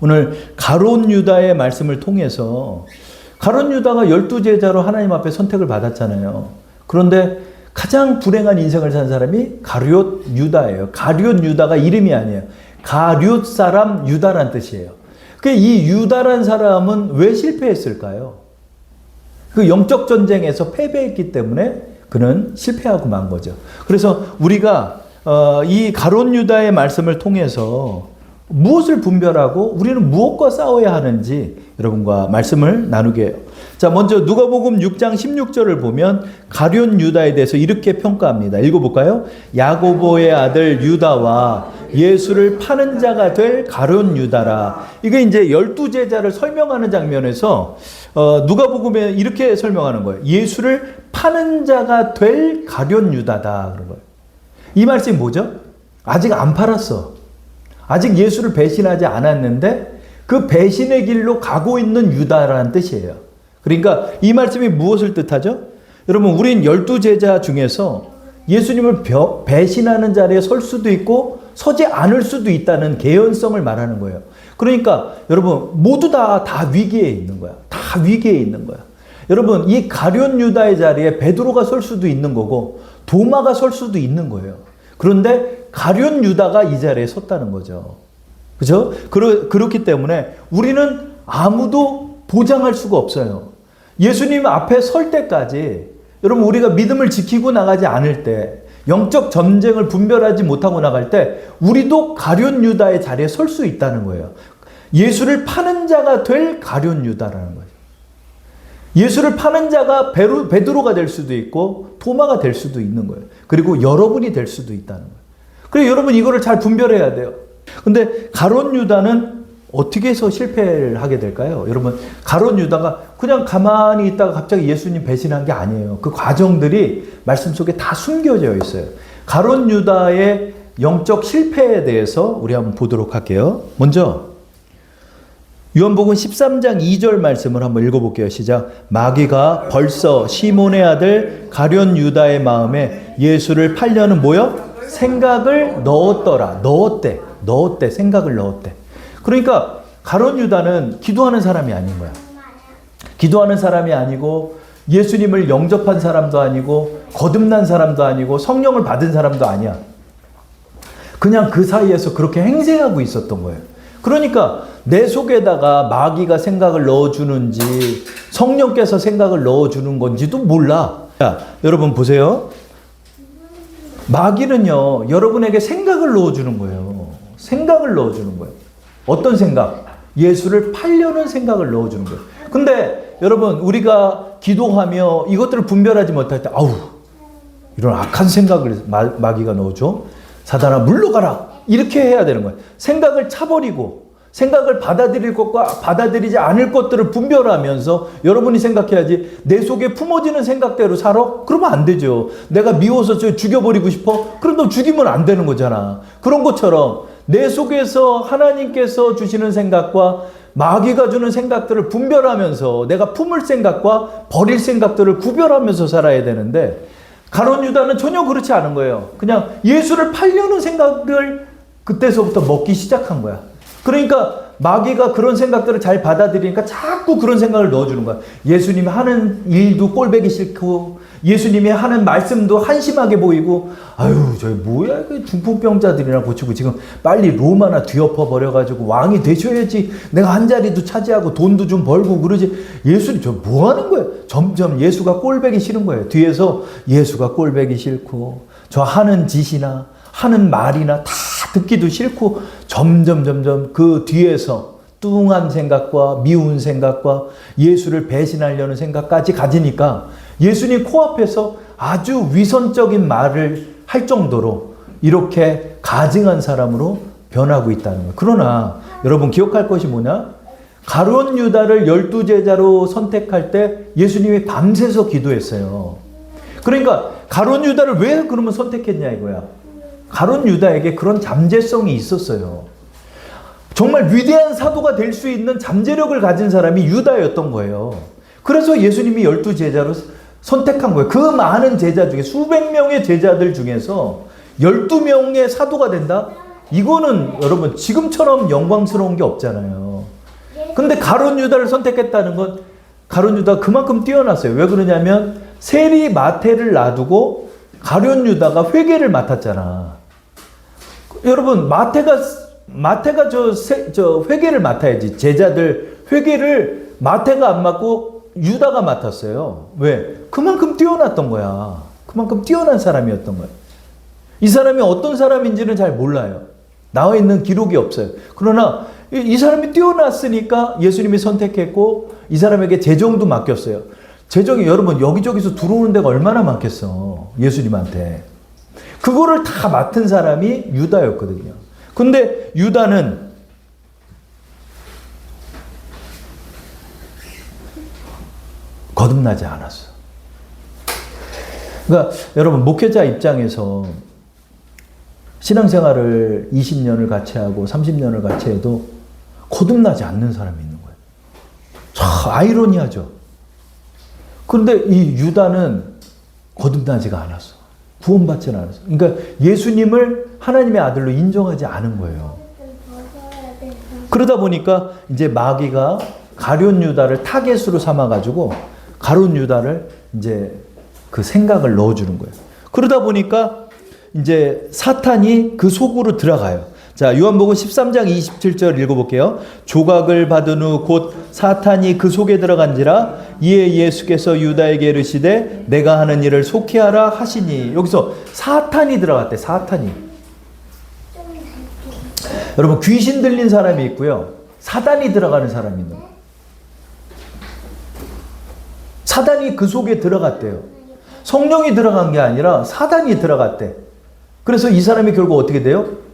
오늘 가룟 유다의 말씀을 통해서 가룟 유다가 12제자로 하나님 앞에 선택을 받았잖아요. 그런데 가장 불행한 인생을 산 사람이 가룟 유다예요. 가룟 유다가 이름이 아니에요. 가룟 사람 유다란 뜻이에요. 이 유다란 사람은 왜 실패했을까요? 그 영적 전쟁에서 패배했기 때문에 그는 실패하고 만 거죠. 그래서 우리가 이 가룟 유다의 말씀을 통해서 무엇을 분별하고 우리는 무엇과 싸워야 하는지 여러분과 말씀을 나누게 해요. 자, 먼저 누가복음 6장 16절을 보면 가룟 유다에 대해서 이렇게 평가합니다. 읽어볼까요? 야고보의 아들 유다와 예수를 파는 자가 될 가룟 유다라. 이게 이제 12제자를 설명하는 장면에서 누가복음에 이렇게 설명하는 거예요. 예수를 파는 자가 될 가룟 유다다. 그런 거예요. 이 말씀이 뭐죠? 아직 안 팔았어. 아직 예수를 배신하지 않았는데 그 배신의 길로 가고 있는 유다라는 뜻이에요. 그러니까 이 말씀이 무엇을 뜻하죠? 여러분, 우린 12제자 중에서 예수님을 배신하는 자리에 설 수도 있고 서지 않을 수도 있다는 개연성을 말하는 거예요. 그러니까 여러분 모두 다 위기에 있는 거야. 다 위기에 있는 거야. 여러분, 이 가룟 유다의 자리에 베드로가 설 수도 있는 거고 도마가 설 수도 있는 거예요. 그런데 가룟 유다가 이 자리에 섰다는 거죠. 그죠? 그렇기 때문에 우리는 아무도 보장할 수가 없어요. 예수님 앞에 설 때까지 여러분 우리가 믿음을 지키고 나가지 않을 때, 영적 전쟁을 분별하지 못하고 나갈 때 우리도 가룟 유다의 자리에 설 수 있다는 거예요. 예수를 파는 자가 될 가룟 유다라는 거죠. 예수를 파는 자가 베드로가 될 수도 있고 도마가 될 수도 있는 거예요. 그리고 여러분이 될 수도 있다는 거예요. 그래서 여러분 이거를 잘 분별해야 돼요. 근데 가룟 유다는 어떻게 해서 실패를 하게 될까요? 여러분, 가룟 유다가 그냥 가만히 있다가 갑자기 예수님 배신한 게 아니에요. 그 과정들이 말씀 속에 다 숨겨져 있어요. 가룟 유다의 영적 실패에 대해서 우리 한번 보도록 할게요. 먼저 요한복음 13장 2절 말씀을 한번 읽어볼게요. 시작. 마귀가 벌써 시몬의 아들 가룟 유다의 마음에 예수를 팔려는 뭐요? 생각을 넣었대. 생각을 넣었대. 그러니까 가룟 유다는 기도하는 사람이 아닌 거야. 기도하는 사람이 아니고 예수님을 영접한 사람도 아니고 거듭난 사람도 아니고 성령을 받은 사람도 아니야. 그냥 그 사이에서 그렇게 행세하고 있었던 거예요. 그러니까 내 속에다가 마귀가 생각을 넣어주는지 성령께서 생각을 넣어주는 건지도 몰라. 자, 여러분 보세요. 마귀는요, 여러분에게 생각을 넣어주는 거예요. 생각을 넣어주는 거예요. 어떤 생각? 예수를 팔려는 생각을 넣어주는 거예요. 근데 여러분, 우리가 기도하며 이것들을 분별하지 못할 때, 아우, 이런 악한 생각을 마귀가 넣어줘. 사단아, 물러가라. 이렇게 해야 되는 거예요. 생각을 차버리고, 생각을 받아들일 것과 받아들이지 않을 것들을 분별하면서 여러분이 생각해야지, 내 속에 품어지는 생각대로 살아? 그러면 안 되죠. 내가 미워서 죽여버리고 싶어? 그럼 너 죽이면 안 되는 거잖아. 그런 것처럼 내 속에서 하나님께서 주시는 생각과 마귀가 주는 생각들을 분별하면서 내가 품을 생각과 버릴 생각들을 구별하면서 살아야 되는데, 가룟 유다는 전혀 그렇지 않은 거예요. 그냥 예수를 팔려는 생각을 그때서부터 먹기 시작한 거야. 그러니까 마귀가 그런 생각들을 잘 받아들이니까 자꾸 그런 생각을 넣어주는 거야. 예수님이 하는 일도 꼴보기 싫고, 예수님이 하는 말씀도 한심하게 보이고, 아유, 저기 뭐야, 그 중풍병자들이나 고치고 지금 빨리 로마나 뒤엎어 버려가지고 왕이 되셔야지 내가 한 자리도 차지하고 돈도 좀 벌고 그러지. 예수님 저 뭐 하는 거예요? 점점 예수가 꼴보기 싫은 거예요. 뒤에서 예수가 꼴보기 싫고, 저 하는 짓이나 하는 말이나 다 듣기도 싫고, 점점 그 뒤에서 뚱한 생각과 미운 생각과 예수를 배신하려는 생각까지 가지니까 예수님 코앞에서 아주 위선적인 말을 할 정도로 이렇게 가증한 사람으로 변하고 있다는 거예요. 그러나 여러분 기억할 것이 뭐냐? 가룟 유다를 12제자로 선택할 때 예수님이 밤새서 기도했어요. 그러니까 가룟 유다를 왜 그러면 선택했냐 이거야. 가룟 유다에게 그런 잠재성이 있었어요. 정말 위대한 사도가 될 수 있는 잠재력을 가진 사람이 유다였던 거예요. 그래서 예수님이 12제자로 선택한 거예요. 그 많은 제자 중에 수백 명의 제자들 중에서 12명의 사도가 된다? 이거는 여러분 지금처럼 영광스러운 게 없잖아요. 근데 가룟 유다를 선택했다는 건 가룟 유다가 그만큼 뛰어났어요. 왜 그러냐면 세리 마태를 놔두고 가룟 유다가 회계를 맡았잖아. 여러분 마태가 저 회계를 맡아야지. 제자들 회계를 마태가 안 맡고 유다가 맡았어요. 왜? 그만큼 뛰어났던 거야. 그만큼 뛰어난 사람이었던 거야. 이 사람이 어떤 사람인지는 잘 몰라요. 나와 있는 기록이 없어요. 그러나 이 사람이 뛰어났으니까 예수님이 선택했고 이 사람에게 재정도 맡겼어요. 재정이 여러분 여기저기서 들어오는 데가 얼마나 많겠어. 예수님한테. 그거를 다 맡은 사람이 유다였거든요. 근데 유다는 거듭나지 않았어. 그러니까 여러분 목회자 입장에서 신앙생활을 20년을 같이 하고 30년을 같이 해도 거듭나지 않는 사람이 있는 거예요. 참 아이러니하죠. 그런데 이 유다는 거듭나지가 않았어. 구원받지는 않았어. 그러니까 예수님을 하나님의 아들로 인정하지 않은 거예요. 그러다 보니까 이제 마귀가 가룟 유다를 타겟으로 삼아가지고 가룟 유다를 이제 그 생각을 넣어주는 거예요. 그러다 보니까 이제 사탄이 그 속으로 들어가요. 자, 요한복음 13장 27절 읽어볼게요. 조각을 받은 후 곧 사탄이 그 속에 들어간지라 이에 예수께서 유다에게 이르시되 내가 하는 일을 속히 하라 하시니. 여기서 사탄이 들어갔대. 사탄이. 여러분 귀신 들린 사람이 있고요. 사단이 들어가는 사람이 있는 거예요. 사단이 그 속에 들어갔대요. 성령이 들어간 게 아니라 사단이 들어갔대. 그래서 이 사람이 결국 어떻게 돼요?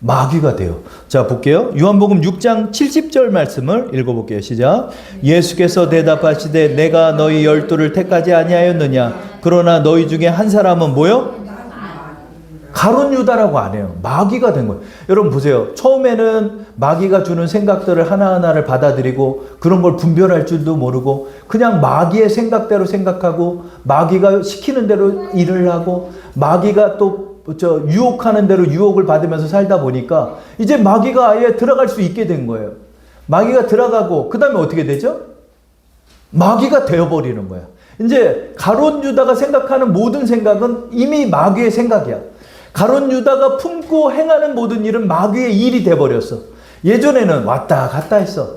마귀가 돼요. 자, 볼게요. 요한복음 6장 70절 말씀을 읽어볼게요. 시작. 예수께서 대답하시되 내가 너희 12를 택하지 아니하였느냐? 그러나 너희 중에 한 사람은 뭐요? 가룟 유다라고 안 해요. 마귀가 된 거예요. 여러분 보세요. 처음에는 마귀가 주는 생각들을 하나하나를 받아들이고 그런 걸 분별할 줄도 모르고 그냥 마귀의 생각대로 생각하고 마귀가 시키는 대로 일을 하고 마귀가 또 유혹하는 대로 유혹을 받으면서 살다 보니까 이제 마귀가 아예 들어갈 수 있게 된 거예요. 마귀가 들어가고 그 다음에 어떻게 되죠? 마귀가 되어버리는 거야. 이제 가룟 유다가 생각하는 모든 생각은 이미 마귀의 생각이야. 가룟 유다가 품고 행하는 모든 일은 마귀의 일이 돼버렸어. 예전에는 왔다 갔다 했어.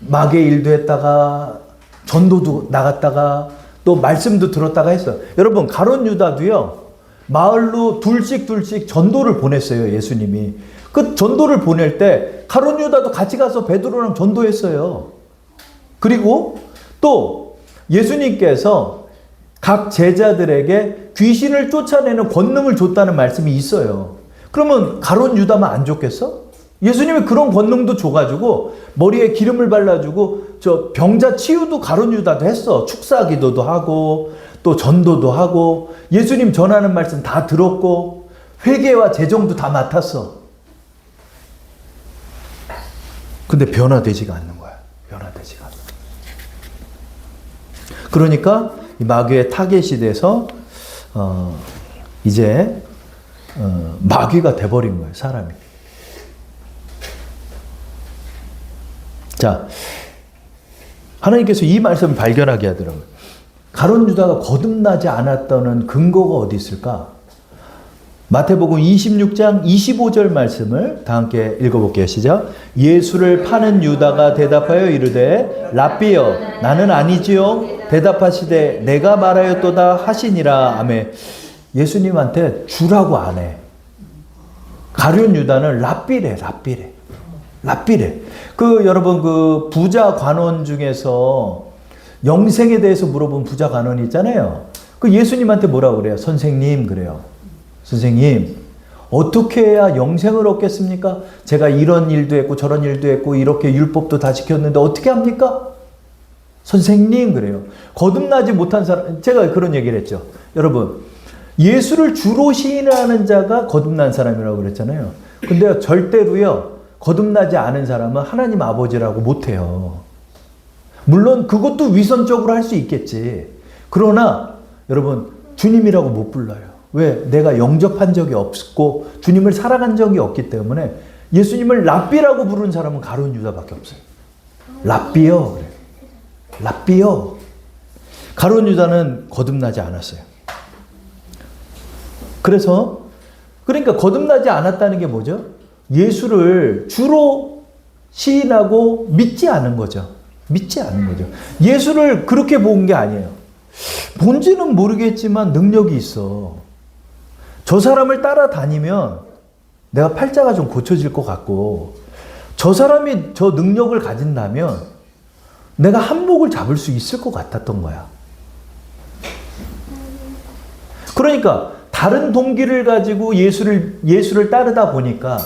마귀의 일도 했다가 전도도 나갔다가 또 말씀도 들었다가 했어. 여러분 가룟 유다도요. 마을로 둘씩 전도를 보냈어요. 예수님이. 그 전도를 보낼 때 가룟 유다도 같이 가서 베드로랑 전도했어요. 그리고 또 예수님께서 각 제자들에게 귀신을 쫓아내는 권능을 줬다는 말씀이 있어요. 그러면 가룟 유다만 안 줬겠어? 예수님이 그런 권능도 줘가지고 머리에 기름을 발라주고 저 병자 치유도 가룟 유다도 했어. 축사기도도 하고 또 전도도 하고 예수님 전하는 말씀 다 들었고 회개와 재정도 다 맡았어. 근데 변화되지가 않는 거야. 변화되지가 않는 거야. 그러니까 이 마귀의 타겟이 돼서 이제 마귀가 돼버린 거예요. 사람이. 자, 하나님께서 이 말씀을 발견하게 하더라고요. 가룟 유다가 거듭나지 않았다는 근거가 어디 있을까? 마태복음 26장 25절 말씀을 다 함께 읽어볼게요. 시작. 예수를 파는 유다가 대답하여 이르되 랍비여 나는 아니지요. 대답하시되 내가 말하였도다 하시니라. 아멘. 예수님한테 주라고 안 해. 가룟 유다는 랍비래. 여러분 그 부자 관원 중에서 영생에 대해서 물어본 부자 관원이 있잖아요. 그 예수님한테 뭐라고 그래요? 선생님 그래요. 선생님 어떻게 해야 영생을 얻겠습니까? 제가 이런 일도 했고 저런 일도 했고 이렇게 율법도 다 지켰는데 어떻게 합니까? 선생님 그래요. 거듭나지 못한 사람, 제가 그런 얘기를 했죠. 여러분 예수를 주로 시인하는 자가 거듭난 사람이라고 그랬잖아요. 근데 절대로요 거듭나지 않은 사람은 하나님 아버지라고 못해요. 물론 그것도 위선적으로 할 수 있겠지. 그러나 여러분 주님이라고 못 불러요. 왜? 내가 영접한 적이 없고 주님을 살아간 적이 없기 때문에 예수님을 랍비라고 부르는 사람은 가룟 유다밖에 없어요. 랍비요. 그래요. 랍비요. 가룟 유다는 거듭나지 않았어요. 그러니까 거듭나지 않았다는 게 뭐죠? 예수를 주로 시인하고 믿지 않은 거죠. 믿지 않은 거죠. 예수를 그렇게 본 게 아니에요. 뭔지는 모르겠지만 능력이 있어. 저 사람을 따라다니면 내가 팔자가 좀 고쳐질 것 같고, 저 사람이 저 능력을 가진다면 내가 한몫을 잡을 수 있을 것 같았던 거야. 그러니까 다른 동기를 가지고 예수를 따르다 보니까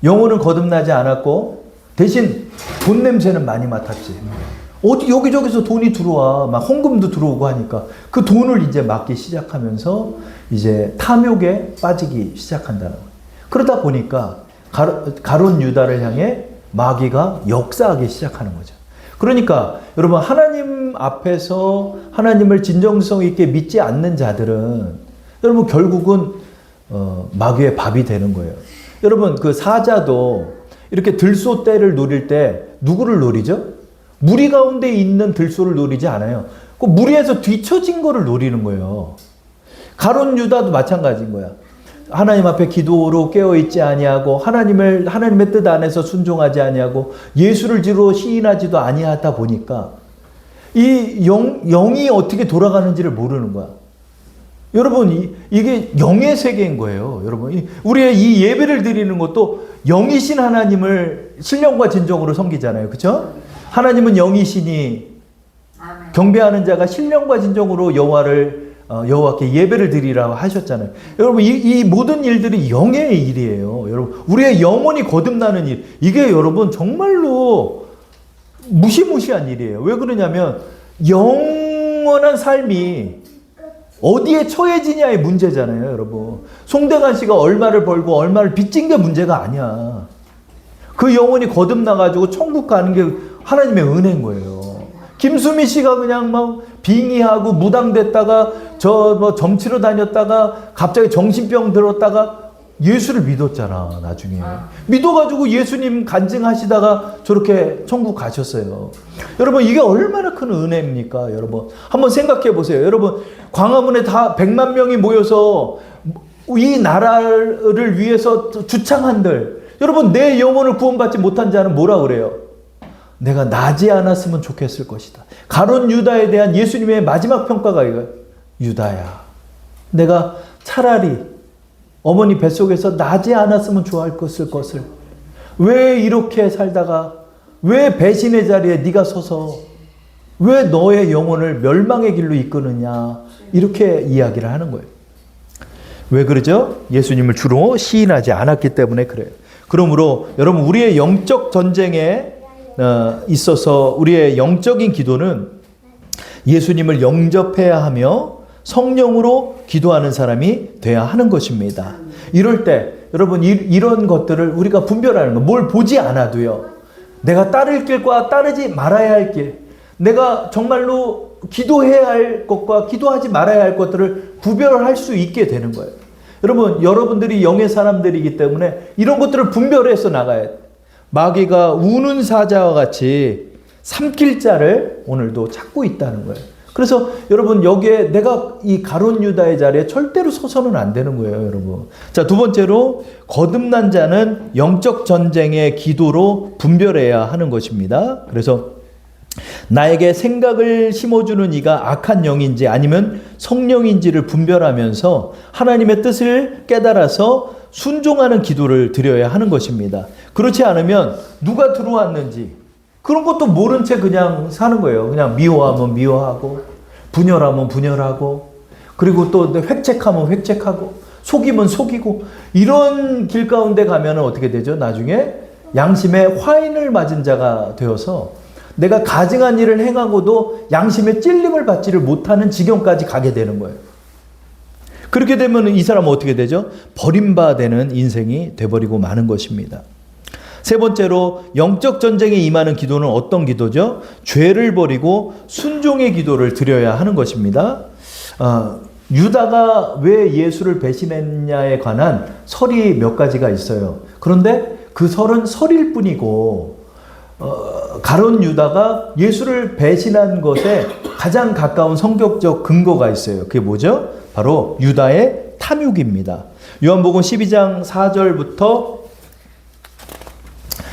영혼은 거듭나지 않았고 대신 돈 냄새는 많이 맡았지. 어디 여기저기서 돈이 들어와. 막 헌금도 들어오고 하니까 그 돈을 이제 맡기 시작하면서 이제 탐욕에 빠지기 시작한다는 거예요. 그러다 보니까 가룟 유다를 향해 마귀가 역사하기 시작하는 거죠. 그러니까 여러분, 하나님 앞에서 하나님을 진정성 있게 믿지 않는 자들은 여러분 결국은 마귀의 밥이 되는 거예요. 여러분, 그 사자도 이렇게 들소떼를 노릴 때 누구를 노리죠? 무리 가운데 있는 들소를 노리지 않아요. 그 무리에서 뒤처진 거를 노리는 거예요. 가룟 유다도 마찬가지인 거야. 하나님 앞에 기도로 깨어있지 아니하고 하나님의 뜻 안에서 순종하지 아니하고 예수를 주로 시인하지도 아니하다 보니까 이 영이 어떻게 돌아가는지를 모르는 거야. 여러분, 이게 영의 세계인 거예요. 여러분, 우리의 이 예배를 드리는 것도 영이신 하나님을 신령과 진정으로 섬기잖아요. 그렇죠? 하나님은 영이시니 경배하는 자가 신령과 진정으로 여호와께 예배를 드리라고 하셨잖아요. 여러분, 이 모든 일들이 영의 일이에요. 여러분, 우리의 영혼이 거듭나는 일, 이게 여러분 정말로 무시무시한 일이에요. 왜 그러냐면 영원한 삶이 어디에 처해지냐의 문제잖아요, 여러분. 송대관 씨가 얼마를 벌고 얼마를 빚진 게 문제가 아니야. 그 영혼이 거듭나가지고 천국 가는 게 하나님의 은혜인 거예요. 김수미 씨가 그냥 막 빙의하고 무당됐다가 점치러 다녔다가 갑자기 정신병 들었다가 예수를 믿었잖아, 나중에. 믿어가지고 예수님 간증하시다가 저렇게 천국 가셨어요. 여러분, 이게 얼마나 큰 은혜입니까, 여러분? 한번 생각해 보세요. 여러분, 광화문에 다 100만 명이 모여서 이 나라를 위해서 주창한들, 여러분, 내 영혼을 구원받지 못한 자는 뭐라 그래요? 내가 나지 않았으면 좋겠을 것이다. 가룟 유다에 대한 예수님의 마지막 평가가 이거예요. 유다야, 내가 차라리 어머니 뱃속에서 나지 않았으면 좋아할 것을 왜 이렇게 살다가 왜 배신의 자리에 네가 서서 왜 너의 영혼을 멸망의 길로 이끄느냐, 이렇게 이야기를 하는 거예요. 왜 그러죠? 예수님을 주로 시인하지 않았기 때문에 그래요. 그러므로 여러분, 우리의 영적 전쟁에 있어서 우리의 영적인 기도는 예수님을 영접해야 하며 성령으로 기도하는 사람이 돼야 하는 것입니다. 이럴 때 여러분, 이런 것들을 우리가 분별하는 거, 뭘 보지 않아도요, 내가 따를 길과 따르지 말아야 할 길, 내가 정말로 기도해야 할 것과 기도하지 말아야 할 것들을 구별할 수 있게 되는 거예요. 여러분, 여러분들이 영의 사람들이기 때문에 이런 것들을 분별해서 나가야 돼요. 마귀가 우는 사자와 같이 삼킬 자를 오늘도 찾고 있다는 거예요. 그래서 여러분, 여기에 내가 이 가룟 유다의 자리에 절대로 서서는 안 되는 거예요, 여러분. 자, 두 번째로, 거듭난 자는 영적 전쟁의 기도로 분별해야 하는 것입니다. 그래서 나에게 생각을 심어주는 이가 악한 영인지 아니면 성령인지를 분별하면서 하나님의 뜻을 깨달아서 순종하는 기도를 드려야 하는 것입니다. 그렇지 않으면 누가 들어왔는지 그런 것도 모른 채 그냥 사는 거예요. 그냥 미워하면 미워하고, 분열하면 분열하고, 그리고 또 획책하면 획책하고, 속이면 속이고, 이런 길 가운데 가면 어떻게 되죠? 나중에 양심에 화인을 맞은 자가 되어서 내가 가증한 일을 행하고도 양심의 찔림을 받지를 못하는 지경까지 가게 되는 거예요. 그렇게 되면 이 사람은 어떻게 되죠? 버림받는 인생이 돼버리고 마는 것입니다. 세 번째로, 영적 전쟁에 임하는 기도는 어떤 기도죠? 죄를 버리고 순종의 기도를 드려야 하는 것입니다. 유다가 왜 예수를 배신했냐에 관한 설이 몇 가지가 있어요. 그런데 그 설은 설일 뿐이고 가룟 유다가 예수를 배신한 것에 가장 가까운 성경적 근거가 있어요. 그게 뭐죠? 바로 유다의 탐욕입니다. 요한복음 12장 4절부터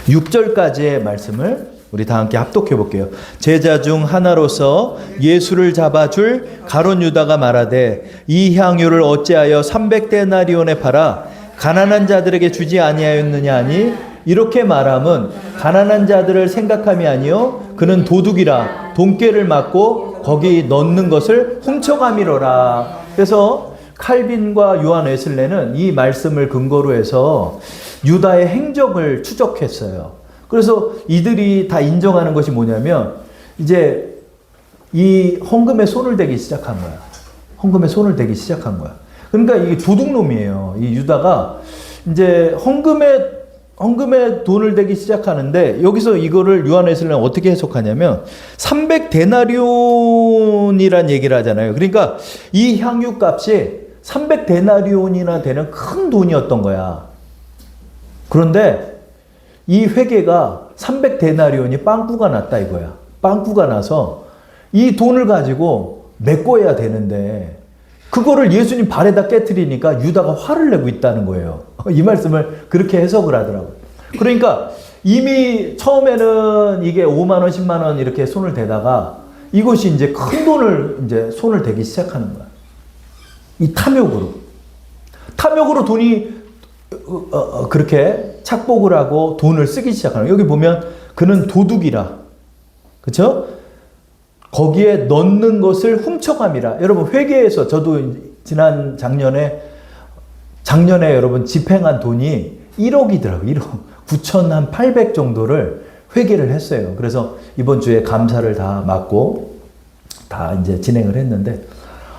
6절까지의 말씀을 우리 다 함께 합독해 볼게요. 제자 중 하나로서 예수를 잡아줄 가룟 유다가 말하되 이 향유를 어찌하여 300데나리온에 팔아 가난한 자들에게 주지 아니하였느냐 하니 이렇게 말함은 가난한 자들을 생각함이 아니요 그는 도둑이라 돈깨를 맞고 거기 넣는 것을 훔쳐감이로라. 그래서 칼빈과 요한 웨슬레는 이 말씀을 근거로 해서 유다의 행적을 추적했어요. 그래서 이들이 다 인정하는 것이 뭐냐면 이제 이 헌금에 손을 대기 시작한 거야. 헌금에 손을 대기 시작한 거야. 그러니까 이게 도둑놈이에요. 이 유다가 이제 헌금에 돈을 대기 시작하는데 여기서 이거를 요한 웨슬레는 어떻게 해석하냐면 300데나리온이란 얘기를 하잖아요. 그러니까 이 향유 값이 300데나리온이나 되는 큰 돈이었던 거야. 그런데 이 회계가 300데나리온이 빵꾸가 났다 이거야. 빵꾸가 나서 이 돈을 가지고 메꿔야 되는데 그거를 예수님 발에다 깨트리니까 유다가 화를 내고 있다는 거예요. 이 말씀을 그렇게 해석을 하더라고요. 그러니까 이미 처음에는 이게 5만 원, 10만 원 이렇게 손을 대다가 이것이 이제 큰 돈을 이제 손을 대기 시작하는 거야. 이 탐욕으로 돈이 그렇게 착복을 하고 돈을 쓰기 시작하는 거예요. 여기 보면 그는 도둑이라. 그렇죠? 거기에 넣는 것을 훔쳐감이라. 여러분 회계에서 저도 작년에 여러분 집행한 돈이 1억이더라고요. 1억. 9,800 정도를 회계를 했어요. 그래서 이번 주에 감사를 다 맡고 다 이제 진행을 했는데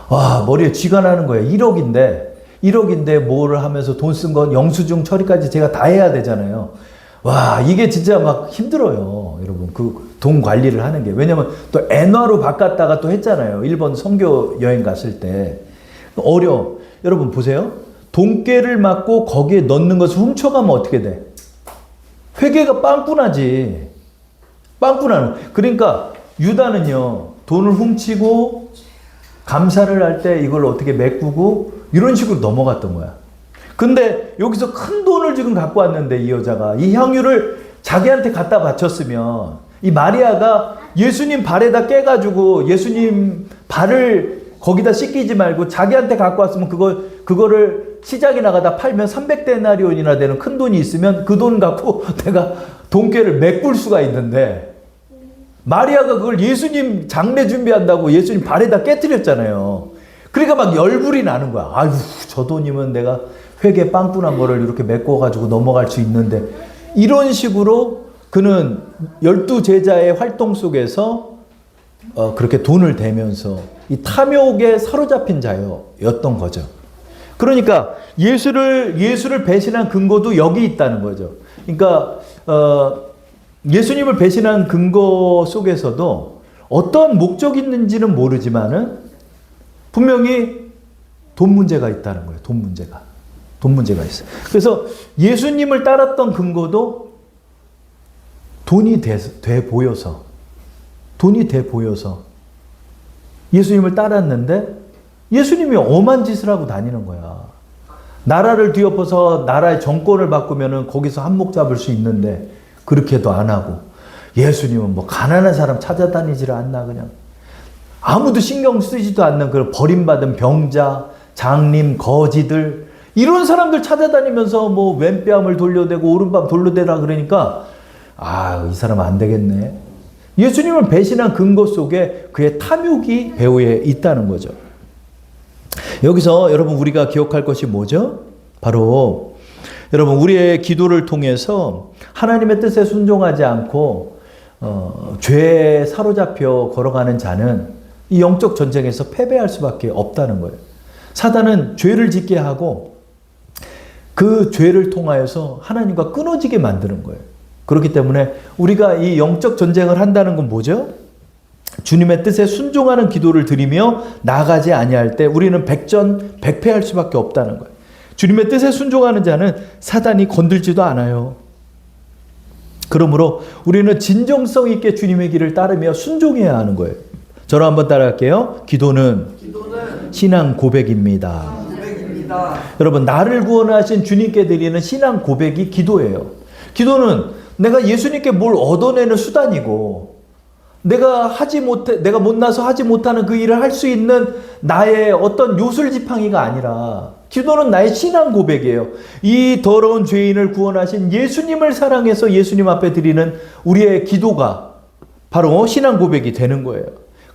와, 머리에 쥐가 나는 거예요. 1억인데 뭐를 하면서 돈 쓴 건 영수증 처리까지 제가 다 해야 되잖아요. 와, 이게 진짜 막 힘들어요. 여러분, 그 돈 관리를 하는 게. 왜냐면 또 엔화로 바꿨다가 또 했잖아요. 일본 선교 여행 갔을 때. 어려워. 여러분 보세요. 돈깨를 맞고 거기에 넣는 것을 훔쳐가면 어떻게 돼? 회계가 빵꾸나지. 빵꾸나는. 그러니까 유다는요, 돈을 훔치고 감사를 할 때 이걸 어떻게 메꾸고 이런 식으로 넘어갔던 거야. 근데 여기서 큰 돈을 지금 갖고 왔는데 이 여자가 이 향유를 자기한테 갖다 바쳤으면 이 마리아가 예수님 발에다 깨가지고 예수님 발을 거기다 씻기지 말고 자기한테 갖고 왔으면 그거를 시장에 나가다 팔면 300데나리온이나 되는 큰 돈이 있으면 그 돈 갖고 내가 돈깨를 메꿀 수가 있는데 마리아가 그걸 예수님 장례 준비한다고 예수님 발에다 깨뜨렸잖아요. 그러니까 막 열불이 나는 거야. 아유, 저 돈이면 내가 회계 빵꾸난 거를 이렇게 메꿔가지고 넘어갈 수 있는데 이런 식으로 그는 12제자의 활동 속에서 그렇게 돈을 대면서 이 탐욕에 사로잡힌 자였던 거죠. 그러니까 예수를 배신한 근거도 여기 있다는 거죠. 그러니까 예수님을 배신한 근거 속에서도 어떤 목적이 있는지는 모르지만은 분명히 돈 문제가 있다는 거예요. 돈 문제가 있어요. 그래서 예수님을 따랐던 근거도 돈이 돼 보여서 예수님을 따랐는데 예수님이 엄한 짓을 하고 다니는 거야. 나라를 뒤엎어서 나라의 정권을 바꾸면은 거기서 한몫 잡을 수 있는데 그렇게도 안 하고 예수님은 뭐 가난한 사람 찾아다니지를 않나 그냥 아무도 신경 쓰지도 않는 그런 버림받은 병자, 장님, 거지들 이런 사람들 찾아다니면서 뭐 왼뺨을 돌려대고 오른뺨 돌려대라 그러니까 이 사람 안 되겠네. 예수님을 배신한 근거 속에 그의 탐욕이 배후에 있다는 거죠. 여기서 여러분 우리가 기억할 것이 뭐죠? 바로 여러분 우리의 기도를 통해서 하나님의 뜻에 순종하지 않고 죄에 사로잡혀 걸어가는 자는 이 영적 전쟁에서 패배할 수밖에 없다는 거예요. 사단은 죄를 짓게 하고 그 죄를 통하여서 하나님과 끊어지게 만드는 거예요. 그렇기 때문에 우리가 이 영적 전쟁을 한다는 건 뭐죠? 주님의 뜻에 순종하는 기도를 드리며 나아가지 아니할 때 우리는 백전백패할 수밖에 없다는 거예요. 주님의 뜻에 순종하는 자는 사단이 건들지도 않아요. 그러므로 우리는 진정성 있게 주님의 길을 따르며 순종해야 하는 거예요. 저로 한번 따라할게요. 기도는 신앙 고백입니다. 여러분, 나를 구원하신 주님께 드리는 신앙 고백이 기도예요. 기도는 내가 예수님께 뭘 얻어내는 수단이고, 내가 못나서 하지 못하는 그 일을 할 수 있는 나의 어떤 요술지팡이가 아니라, 기도는 나의 신앙 고백이에요. 이 더러운 죄인을 구원하신 예수님을 사랑해서 예수님 앞에 드리는 우리의 기도가 바로 신앙 고백이 되는 거예요.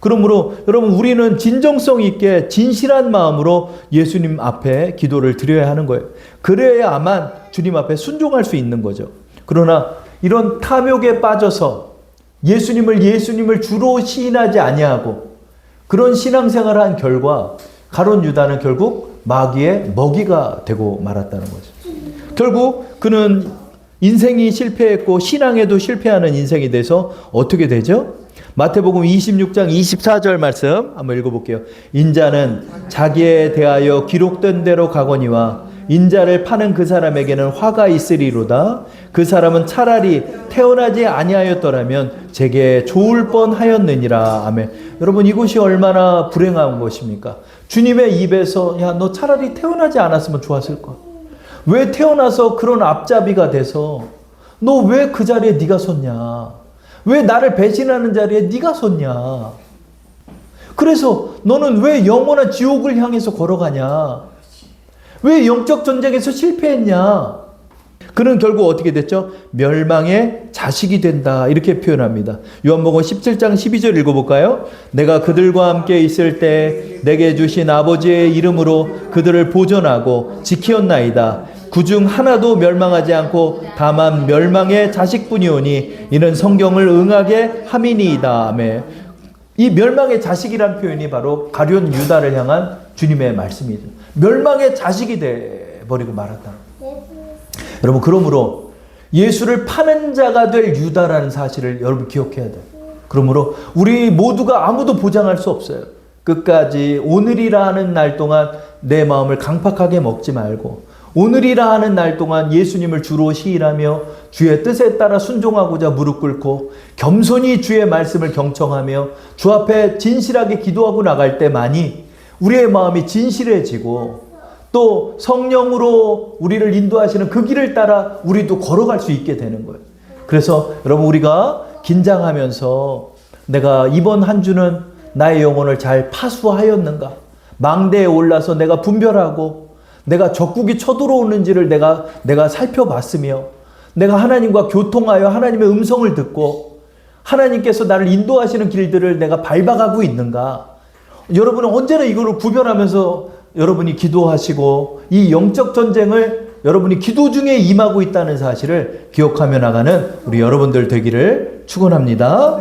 그러므로 여러분, 우리는 진정성 있게 진실한 마음으로 예수님 앞에 기도를 드려야 하는 거예요. 그래야만 주님 앞에 순종할 수 있는 거죠. 그러나 이런 탐욕에 빠져서 예수님을 주로 시인하지 아니하고 그런 신앙생활을 한 결과 가룟 유다는 결국 마귀의 먹이가 되고 말았다는 거죠. 결국 그는 인생이 실패했고 신앙에도 실패하는 인생이 돼서 어떻게 되죠? 마태복음 26장 24절 말씀 한번 읽어볼게요. 인자는 자기에 대하여 기록된 대로 가거니와 인자를 파는 그 사람에게는 화가 있으리로다. 그 사람은 차라리 태어나지 아니하였더라면 제게 좋을 뻔하였느니라. 아멘. 여러분, 이것이 얼마나 불행한 것입니까? 주님의 입에서 야, 너 차라리 태어나지 않았으면 좋았을 거야. 왜 태어나서 그런 앞잡이가 돼서 너 왜 그 자리에 네가 섰냐? 왜 나를 배신하는 자리에 네가 섰냐? 그래서 너는 왜 영원한 지옥을 향해서 걸어가냐? 왜 영적 전쟁에서 실패했냐? 그는 결국 어떻게 됐죠? 멸망의 자식이 된다, 이렇게 표현합니다. 요한복음 17장 12절 읽어볼까요? 내가 그들과 함께 있을 때 내게 주신 아버지의 이름으로 그들을 보존하고 지키었나이다. 그중 하나도 멸망하지 않고 다만 멸망의 자식뿐이오니 이는 성경을 응하게 함이니이다. 아멘. 이 멸망의 자식이란 표현이 바로 가룟 유다를 향한 주님의 말씀이죠. 멸망의 자식이 돼버리고 말았다. 여러분, 그러므로 예수를 파는 자가 될 유다라는 사실을 여러분 기억해야 돼요. 그러므로 우리 모두가 아무도 보장할 수 없어요. 끝까지 오늘이라 하는 날 동안 내 마음을 강팍하게 먹지 말고, 오늘이라 하는 날 동안 예수님을 주로 시인하며 주의 뜻에 따라 순종하고자 무릎 꿇고 겸손히 주의 말씀을 경청하며 주 앞에 진실하게 기도하고 나갈 때만이 우리의 마음이 진실해지고 또 성령으로 우리를 인도하시는 그 길을 따라 우리도 걸어갈 수 있게 되는 거예요. 그래서 여러분, 우리가 긴장하면서 내가 이번 한 주는 나의 영혼을 잘 파수하였는가? 망대에 올라서 내가 분별하고 내가 적국이 쳐들어오는지를 내가 살펴봤으며 내가 하나님과 교통하여 하나님의 음성을 듣고 하나님께서 나를 인도하시는 길들을 내가 밟아가고 있는가? 여러분은 언제나 이거를 구별하면서 여러분이 기도하시고 이 영적 전쟁을 여러분이 기도 중에 임하고 있다는 사실을 기억하며 나가는 우리 여러분들 되기를 축원합니다.